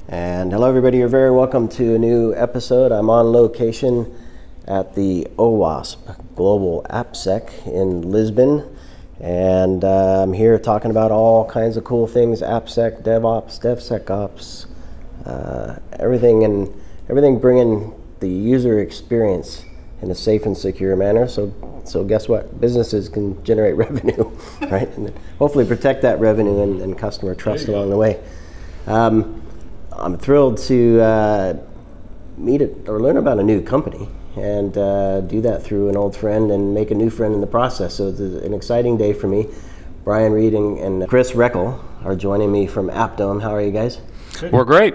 And hello everybody, you're very welcome to a new episode. I'm on location at the OWASP Global AppSec in Lisbon. And I'm here talking about all kinds of cool things, AppSec, DevOps, DevSecOps, everything bringing the user experience in a safe and secure manner. So guess what? Businesses can generate revenue, right? And hopefully protect that revenue and customer trust along the way. I'm thrilled to meet or learn about a new company and do that through an old friend and make a new friend in the process. So it's an exciting day for me. Brian Reed and Chris Roeckl are joining me from AppDome. How are you guys? Good. We're great.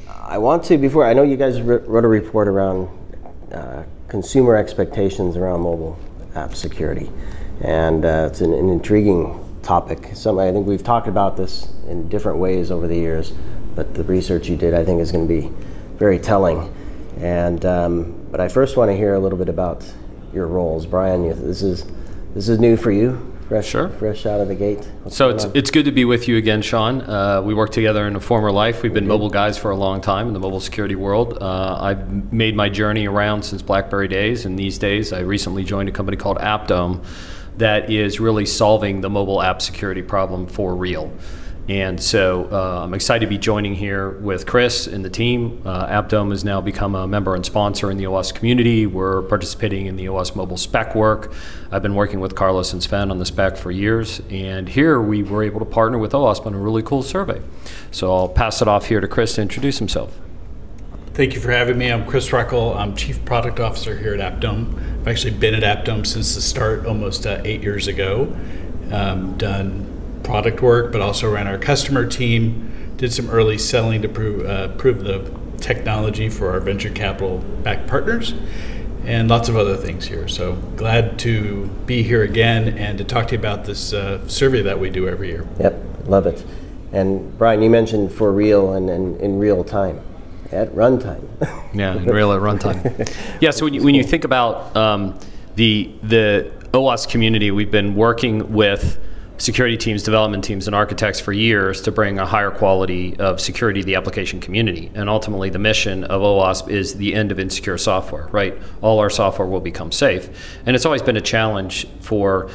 I want to, I know you guys wrote a report around consumer expectations around mobile app security. And it's an intriguing topic. I think we've talked about this in different ways over the years, but the research you did, I think, is going to be very telling. And but I first want to hear a little bit about your roles, Brian. This is new for you, fresh out of the gate. So it's good to be with you again, Sean. We worked together in a former life. We've been mobile guys for a long time in the mobile security world. I've made my journey around since BlackBerry days, and these days I recently joined a company called AppDome that is really solving the mobile app security problem for real. And so I'm excited to be joining here with Chris and the team. AppDome has now become a member and sponsor in the OWASP community. We're participating in the OWASP mobile spec work. I've been working with Carlos and Sven on the spec for years. And here we were able to partner with OWASP on a really cool survey. So I'll pass it off here to Chris to introduce himself. Thank you for having me. I'm Chris Roeckl. I'm Chief Product Officer here at AppDome. I've actually been at AppDome since the start almost 8 years ago. Done product work, but also ran our customer team, did some early selling to prove the technology for our venture capital backed partners, and lots of other things here. So glad to be here again and to talk to you about this survey that we do every year. Yep, love it. And Brian, you mentioned for real and in real time. At runtime. Yeah, in real at runtime. Yeah, so when you think about the OWASP community, we've been working with security teams, development teams, and architects for years to bring a higher quality of security to the application community. And ultimately, the mission of OWASP is the end of insecure software, right? All our software will become safe. And it's always been a challenge for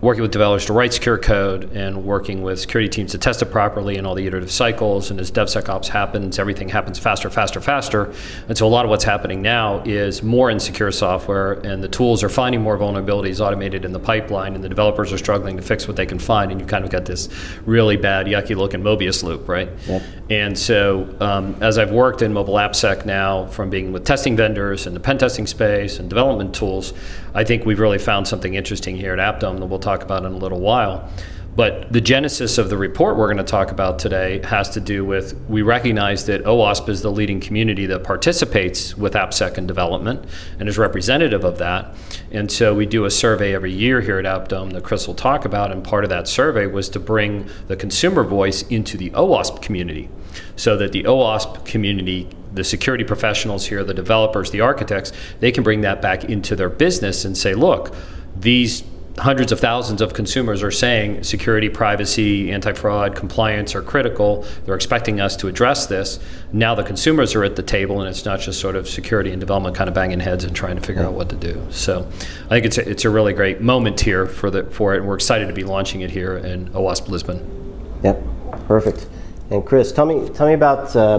working with developers to write secure code and working with security teams to test it properly in all the iterative cycles. And as DevSecOps happens, everything happens faster, faster, faster. And so a lot of what's happening now is more insecure software, and the tools are finding more vulnerabilities automated in the pipeline, and the developers are struggling to fix what they can find, and you've kind of got this really bad, yucky looking Mobius loop, right? Yep. And so as I've worked in mobile AppSec now, from being with testing vendors and the pen testing space and development tools, I think we've really found something interesting here at AppDome that we'll talk about in a little while. But the genesis of the report we're going to talk about today has to do with, we recognize that OWASP is the leading community that participates with AppSec and development and is representative of that. And so we do a survey every year here at AppDome that Chris will talk about, and part of that survey was to bring the consumer voice into the OWASP community so that the OWASP community, the security professionals here, the developers, the architects, they can bring that back into their business and say, look, these hundreds of thousands of consumers are saying security, privacy, anti-fraud, compliance are critical. They're expecting us to address this. Now the consumers are at the table, and it's not just sort of security and development kind of banging heads and trying to figure out what to do. So I think it's a really great moment here for it, and we're excited to be launching it here in OWASP Lisbon. Yep, perfect. And Chris, tell me about how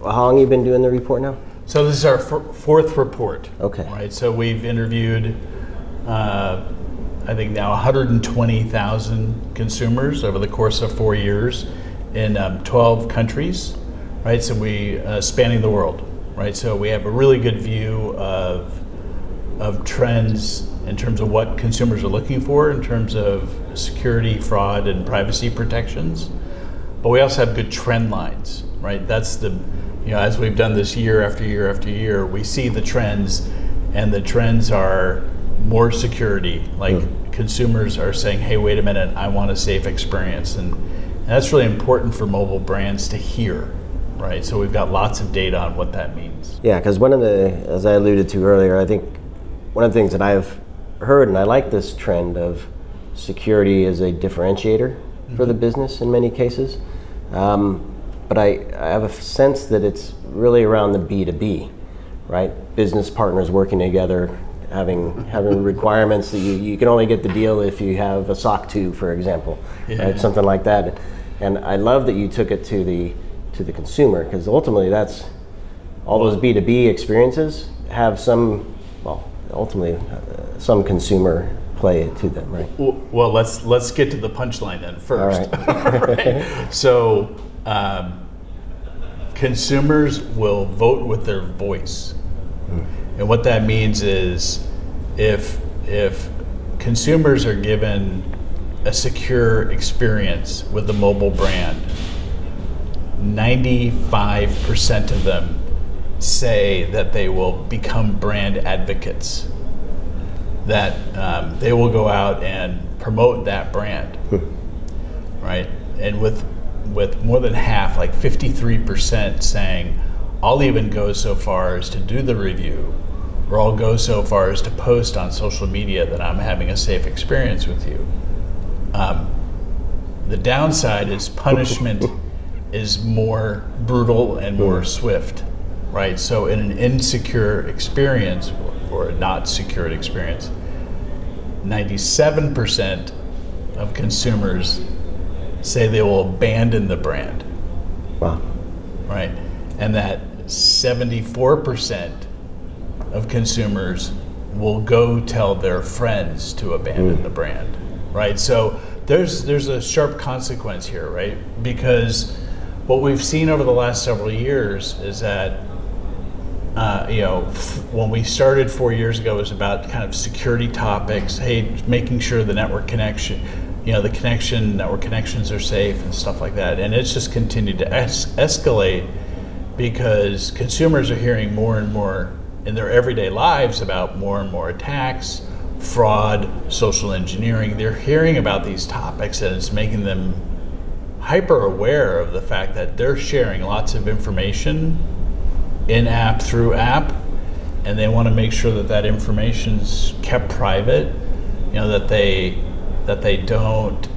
long you've been doing the report now? So this is our fourth report. Okay. Right. So we've interviewed, I think now 120,000 consumers over the course of 4 years in 12 countries. Right. So we spanning the world. Right. So we have a really good view of trends in terms of what consumers are looking for in terms of security, fraud, and privacy protections. But we also have good trend lines, right? That's the, as we've done this year after year after year, we see the trends, and the trends are more security. Like consumers are saying, hey, wait a minute, I want a safe experience. And that's really important for mobile brands to hear, right? So we've got lots of data on what that means. Yeah, because as I alluded to earlier, I think one of the things that I've heard, and I like this trend of security as a differentiator for the business in many cases. But I have a sense that it's really around the B2B, right? Business partners working together, having requirements that you can only get the deal if you have a SOC 2, for example, right? Something like that. And I love that you took it to the consumer, because ultimately that's all those B2B experiences have some, well, ultimately some consumer play to them, right? Well, let's get to the punchline then first. All right. So consumers will vote with their voice. And what that means is if consumers are given a secure experience with the mobile brand, 95% of them say that they will become brand advocates, that they will go out and promote that brand, right? And with more than half, like 53%, saying, I'll even go so far as to do the review, or I'll go so far as to post on social media that I'm having a safe experience with you. The downside is punishment is more brutal and more swift, right? So in an insecure experience, or a not secured experience, 97% of consumers say they will abandon the brand. Wow. Right? And that 74% of consumers will go tell their friends to abandon the brand. Right? So there's a sharp consequence here, right? Because what we've seen over the last several years is that when we started 4 years ago, it was about kind of security topics, hey, making sure the network connection, network connections are safe and stuff like that. And it's just continued to escalate because consumers are hearing more and more in their everyday lives about more and more attacks, fraud, social engineering. They're hearing about these topics, and it's making them hyper aware of the fact that they're sharing lots of information in-app, through app, and they want to make sure that that information's kept private, that they don't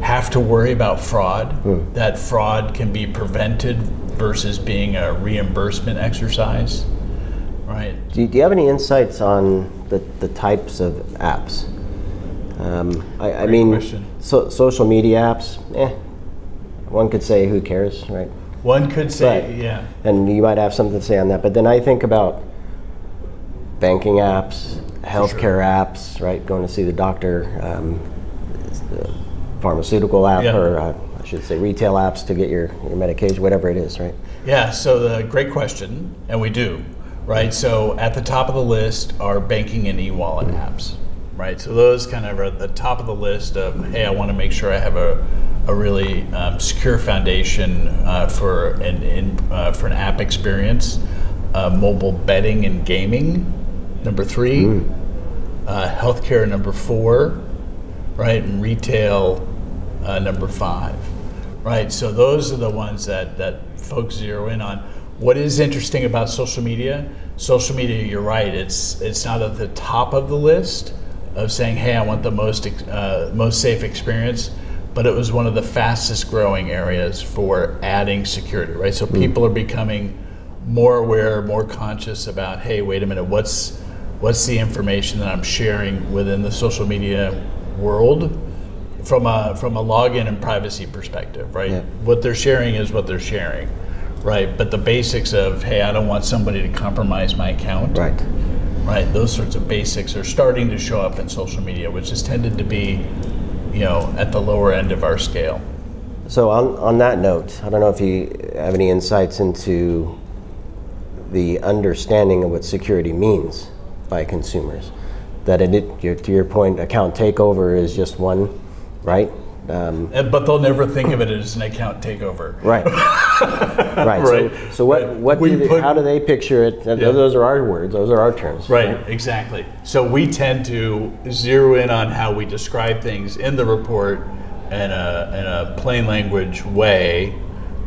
have to worry about fraud, that fraud can be prevented versus being a reimbursement exercise, right? Do you have any insights on the types of apps? I mean, question. Social media apps, one could say who cares, right? One could say, yeah. And you might have something to say on that. But then I think about banking apps, healthcare apps, right? Going to see the doctor, pharmaceutical app, or I should say retail apps to get your medication, whatever it is, right? Yeah, so great question, and we do, right? So at the top of the list are banking and e-wallet apps, right? So those kind of are at the top of the list of, hey, I want to make sure I have a really secure foundation for an app experience. Mobile betting and gaming, number 3. Healthcare, number 4, right? And retail, number 5, right? So those are the ones that folks zero in on. What is interesting about social media? Social media, you're right. It's not at the top of the list of saying, hey, I want the most safe experience. But it was one of the fastest growing areas for adding security, right? So people are becoming more aware, more conscious about, hey, wait a minute, what's the information that I'm sharing within the social media world from a login and privacy perspective, right? Yeah. What they're sharing is what they're sharing, right? But the basics of, hey, I don't want somebody to compromise my account, right? Those sorts of basics are starting to show up in social media, which has tended to be at the lower end of our scale. So on that note, I don't know if you have any insights into the understanding of what security means by consumers. That to your point, account takeover is just one, right? But they'll never think of it as an account takeover. Right. Right. Right. So how do they picture it? Yeah. Those are our words. Those are our terms. Right. Exactly. So we tend to zero in on how we describe things in the report in a plain language way,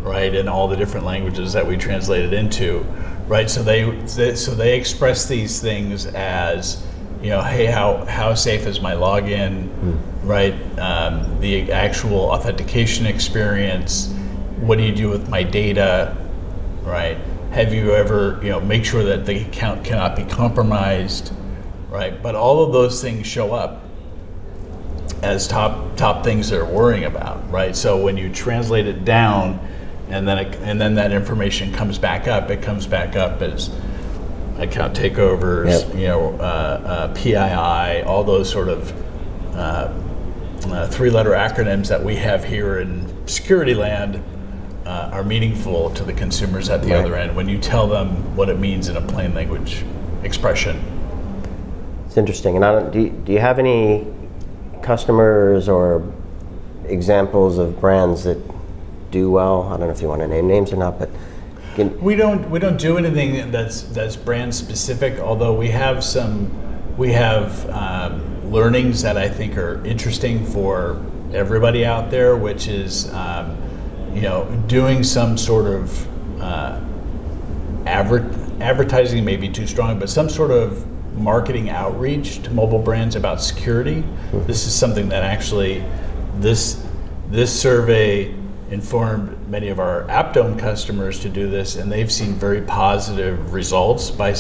right? In all the different languages that we translate it into, right? So they express these things as, hey, how safe is my login? right? The actual authentication experience. What do you do with my data, right? Have you ever, make sure that the account cannot be compromised, right? But all of those things show up as top things they're worrying about, right? So when you translate it down, and then that information comes back up, it comes back up as account takeovers, PII, all those sort of three-letter acronyms that we have here in security land are meaningful to the consumers at the other end when you tell them what it means in a plain language expression. It's interesting. And do you have any customers or examples of brands that do well? I don't know if you want to name names or not, but we don't do anything that's brand specific. Although we have learnings that I think are interesting for everybody out there, which is doing some sort of advertising, may be too strong, but some sort of marketing outreach to mobile brands about security. Mm-hmm. This is something that actually this survey informed many of our AppDome customers to do this, and they've seen very positive results by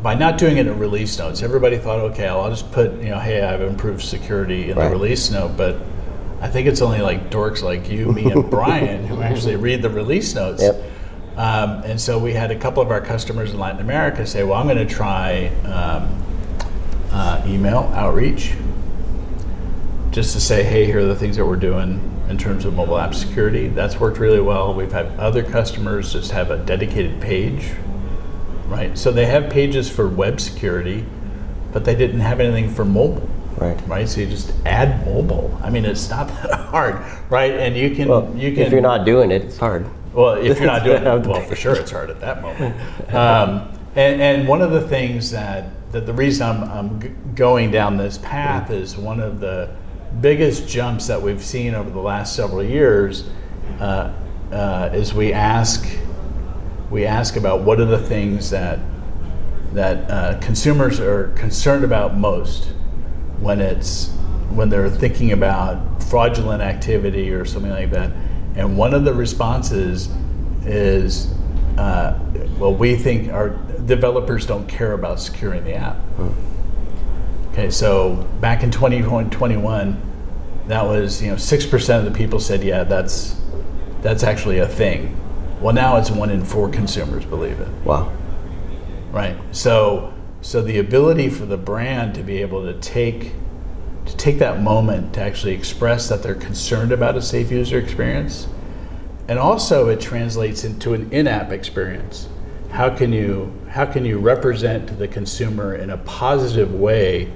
not doing it in release notes. Everybody thought, okay, I'll just put, hey, I've improved security in the release note, but I think it's only like dorks like you, me, and Brian who actually read the release notes. Yep. And so we had a couple of our customers in Latin America say, well, I'm going to try email outreach just to say, hey, here are the things that we're doing in terms of mobile app security. That's worked really well. We've had other customers just have a dedicated page, right? So they have pages for web security, but they didn't have anything for mobile. Right. So you just add mobile. I mean, it's not that hard, right? And you can. If you're not doing it, it's hard. Well, if you're not doing it, well, for sure, it's hard at that moment. And one of the things that the reason I'm going down this path is one of the biggest jumps that we've seen over the last several years is we ask about what are the things that consumers are concerned about most when they're thinking about fraudulent activity or something like that. And one of the responses is, we think our developers don't care about securing the app. Okay, so back in 2021, that was 6% of the people said, yeah, that's actually a thing. Well, now it's 1 in 4 consumers believe it. Wow. Right. So the ability for the brand to be able to take that moment to actually express that they're concerned about a safe user experience, and also it translates into an in-app experience. How can you represent to the consumer in a positive way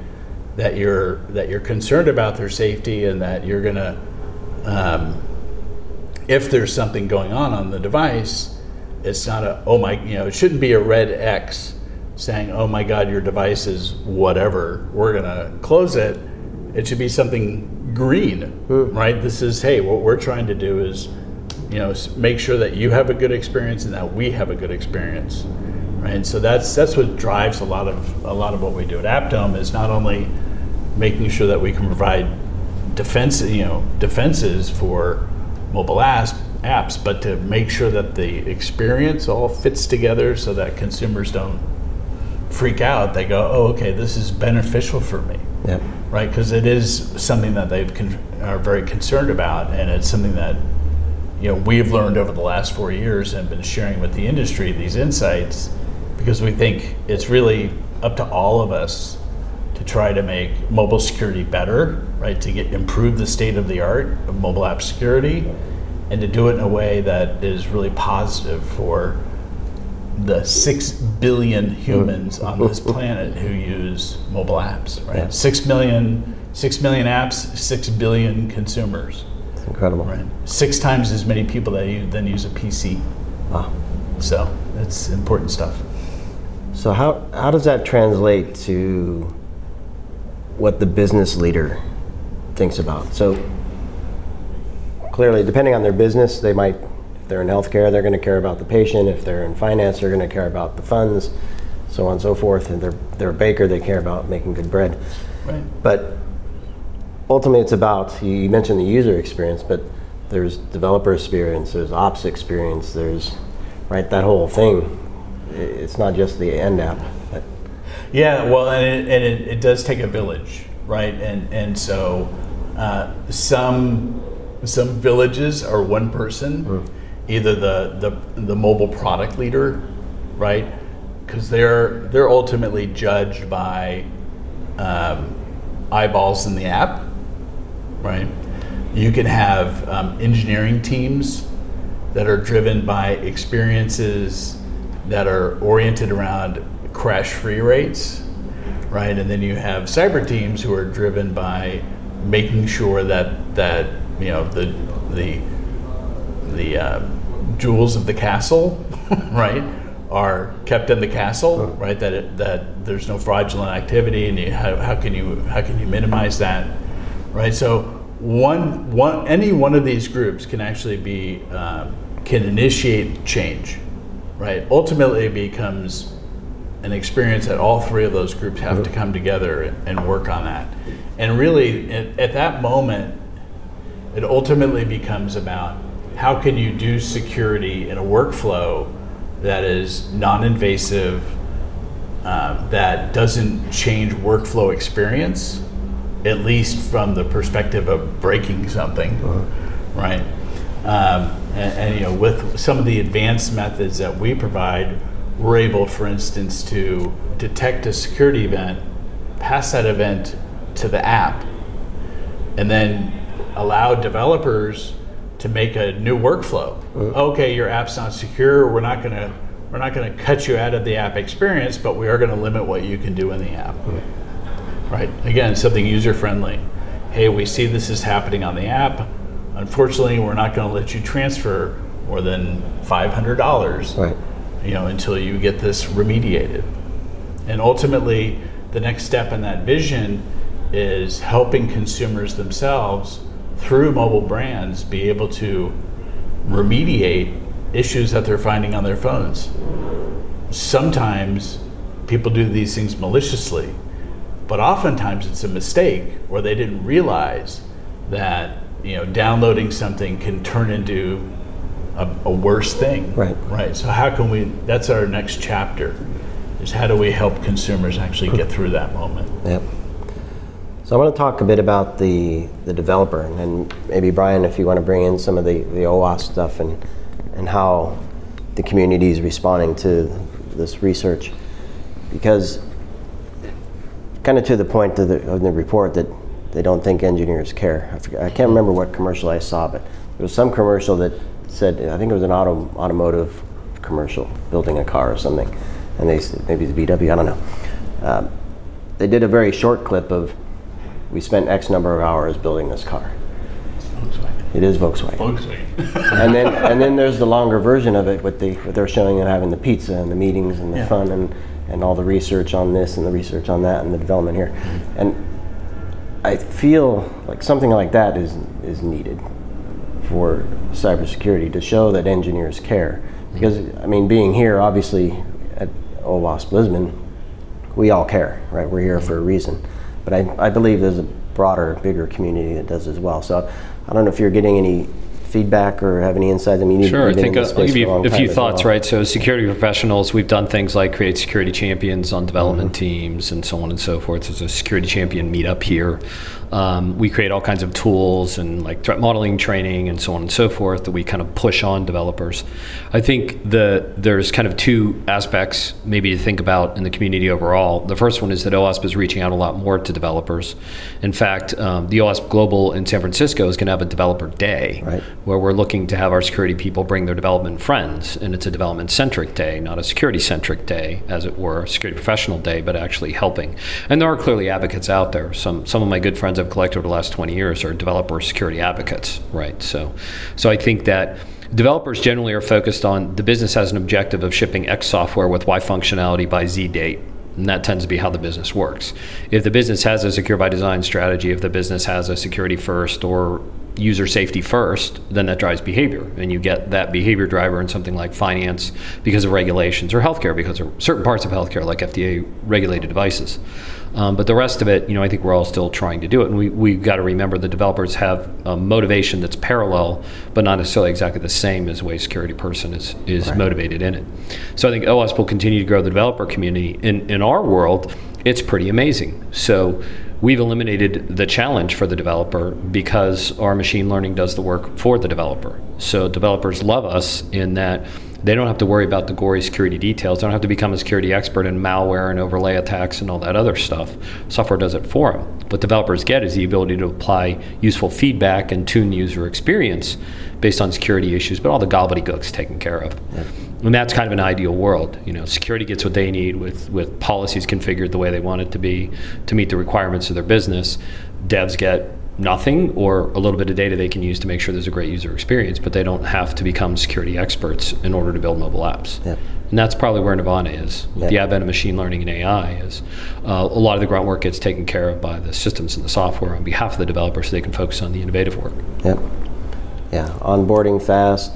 that you're concerned about their safety, and that you're gonna, if there's something going on the device, it's not it shouldn't be a red X saying, oh my God, your device is whatever, we're gonna close it. It should be something green, right? This is, hey, what we're trying to do is, make sure that you have a good experience and that we have a good experience, right? So that's what drives a lot of what we do at AppDome, is not only making sure that we can provide defenses for mobile apps, but to make sure that the experience all fits together so that consumers don't freak out. They go, oh, okay, this is beneficial for me. Yep. Right, because it is something that they are very concerned about, and it's something that we've learned over the last 4 years and been sharing with the industry these insights, because we think it's really up to all of us to try to make mobile security better, right? To improve the state of the art of mobile app security, and to do it in a way that is really positive for the 6 billion humans on this planet who use mobile apps, right? Yeah. 6 million apps, 6 billion consumers. It's incredible. Right? 6 times as many people that then use a PC. Wow. So that's important stuff. So how does that translate to what the business leader thinks about? So clearly, depending on their business, they might, if they're in healthcare, they're going to care about the patient. If they're in finance, they're going to care about the funds, so on and so forth. And they're a baker, they care about making good bread. Right. But ultimately it's about, you mentioned the user experience, but there's developer experience, there's ops experience, there's, right, that whole thing. It's not just the end app. But. Yeah, well, and it does take a village, right? And so some villages are one person, either the mobile product leader, right? Because they're ultimately judged by eyeballs in the app, right? You can have engineering teams that are driven by experiences that are oriented around crash-free rates, right? And then you have cyber teams who are driven by making sure that you know the jewels of the castle, right, are kept in the castle, right? That there's no fraudulent activity, and how can you minimize that, right? So any one of these groups can actually be can initiate change, right? Ultimately, it becomes an experience that all three of those groups have to come together and work on that. And really, at that moment, it ultimately becomes about how can you do security in a workflow that is non-invasive, that doesn't change workflow experience, at least from the perspective of breaking something, right? And you know, with some of the advanced methods that we provide, we're able, for instance, to detect a security event, pass that event to the app, and then allow developers to make a new workflow. Okay, your app's not secure. We're not gonna cut you out of the app experience, but we are going to limit what you can do in the app. Right? Again, something user friendly. Hey, we see this is happening on the app. Unfortunately, we're not going to let you transfer more than $500, right, you know, until you get this remediated. And ultimately, the next step in that vision is helping consumers themselves through mobile brands be able to remediate issues that they're finding on their phones. Sometimes people do these things maliciously, but oftentimes it's a mistake, or they didn't realize that, you know, downloading something can turn into a worse thing. Right. Right. So how can we? That's our next chapter. Is how do we help consumers actually get through that moment? Yep. So I want to talk a bit about the developer, and maybe Brian, if you want to bring in some of the OWASP stuff and how the community is responding to this research, because kind of to the point of the report that they don't think engineers care. I can't remember what commercial I saw, but there was some commercial that said, I think it was an automotive commercial, building a car or something, and they maybe it's VW, I don't know. They did a very short clip of, we spent X number of hours building this car. Volkswagen. It is Volkswagen. Volkswagen. and then there's the longer version of it, what they're showing and having the pizza and the meetings and the fun and all the research on this and the research on that and the development here. And I feel like something like that is needed for cybersecurity to show that engineers care. Because, I mean, being here, obviously, at OWASP Lisbon, we all care, right? We're here for a reason. But I believe there's a broader, bigger community that does as well. So I don't know if you're getting any feedback or have any insights. I mean, sure. I think I'll give you a few thoughts, well. right? So security professionals, we've done things like create security champions on development teams and so on and so forth. There's a security champion meetup here. We create all kinds of tools and like threat modeling training and so on and so forth that we kind of push on developers. I think there's kind of two aspects maybe to think about in the community overall. The first one is that OWASP is reaching out a lot more to developers. In fact, the OWASP Global in San Francisco is going to have a developer day, right, where we're looking to have our security people bring their development friends, and it's a development-centric day, not a security-centric day, as it were, a security professional day, but actually helping. And there are clearly advocates out there. Some of my good friends I've collected over the last 20 years are developer security advocates, right? So I think that developers generally are focused on the business has an objective of shipping X software with Y functionality by Z date. And that tends to be how the business works. If the business has a secure by design strategy, if the business has a security first or user safety first, then that drives behavior. And you get that behavior driver in something like finance because of regulations, or healthcare because of certain parts of healthcare like FDA regulated devices. But the rest of it, I think we're all still trying to do it. And we've got to remember the developers have a motivation that's parallel, but not necessarily exactly the same as the way a security person is right. motivated in it. So I think OWASP will continue to grow the developer community. In our world, it's pretty amazing. So we've eliminated the challenge for the developer because our machine learning does the work for the developer. So developers love us in that they don't have to worry about the gory security details. They don't have to become a security expert in malware and overlay attacks and all that other stuff. Software does it for them. What developers get is the ability to apply useful feedback and tune the user experience based on security issues, but all the gobbledygook's taken care of. Yeah. And that's kind of an ideal world. Security gets what they need with policies configured the way they want it to be to meet the requirements of their business. Devs get nothing or a little bit of data they can use to make sure there's a great user experience, but they don't have to become security experts in order to build mobile apps. Yep. And that's probably where Nirvana is. With the advent of machine learning and AI is a lot of the grunt work gets taken care of by the systems and the software on behalf of the developer so they can focus on the innovative work. Yep. Yeah, onboarding fast,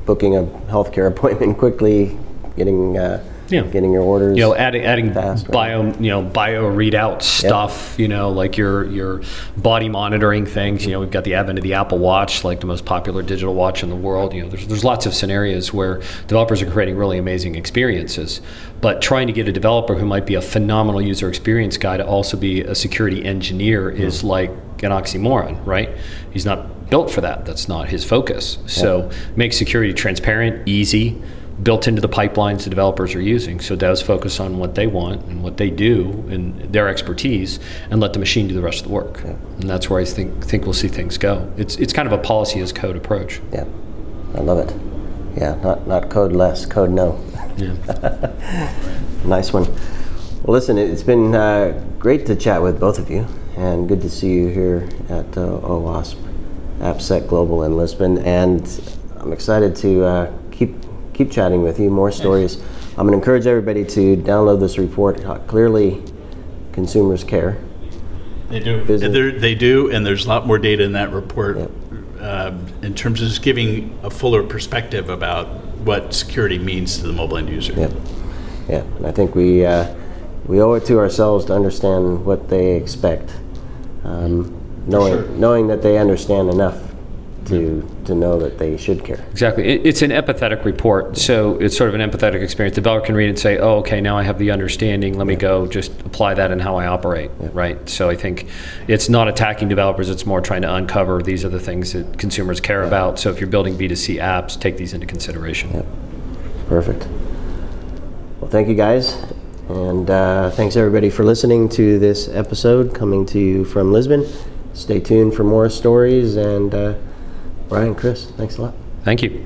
booking a healthcare appointment quickly, getting your orders. Adding fast, bio readout stuff. Yep. Like your body monitoring things. We've got the advent of the Apple Watch, like the most popular digital watch in the world. There's lots of scenarios where developers are creating really amazing experiences. But trying to get a developer who might be a phenomenal user experience guy to also be a security engineer is like an oxymoron, right? He's not built for that. That's not his focus. So make security transparent, easy, built into the pipelines the developers are using. So devs focus on what they want and what they do and their expertise, and let the machine do the rest of the work. Yeah. And that's where I think we'll see things go. It's kind of a policy as code approach. Yeah, I love it. Yeah, not code less, code no. Yeah. Nice one. Well, listen, it's been great to chat with both of you, and good to see you here at OWASP AppSec Global in Lisbon. And I'm excited to keep chatting with you, more stories. I'm going to encourage everybody to download this report. Clearly, consumers care. They do. They do, and there's a lot more data in that report in terms of just giving a fuller perspective about what security means to the mobile end user. Yeah, and I think we owe it to ourselves to understand what they expect, knowing that they understand enough to know that they should care. Exactly. It's an empathetic report, so it's sort of an empathetic experience. The developer can read and say, oh, okay, now I have the understanding, let me go just apply that in how I operate, right? So I think it's not attacking developers, it's more trying to uncover these are the things that consumers care about. So if you're building B2C apps, take these into consideration. Yep. Perfect. Well, thank you guys, and thanks everybody for listening to this episode coming to you from Lisbon. Stay tuned for more stories, and Brian, Chris, thanks a lot. Thank you.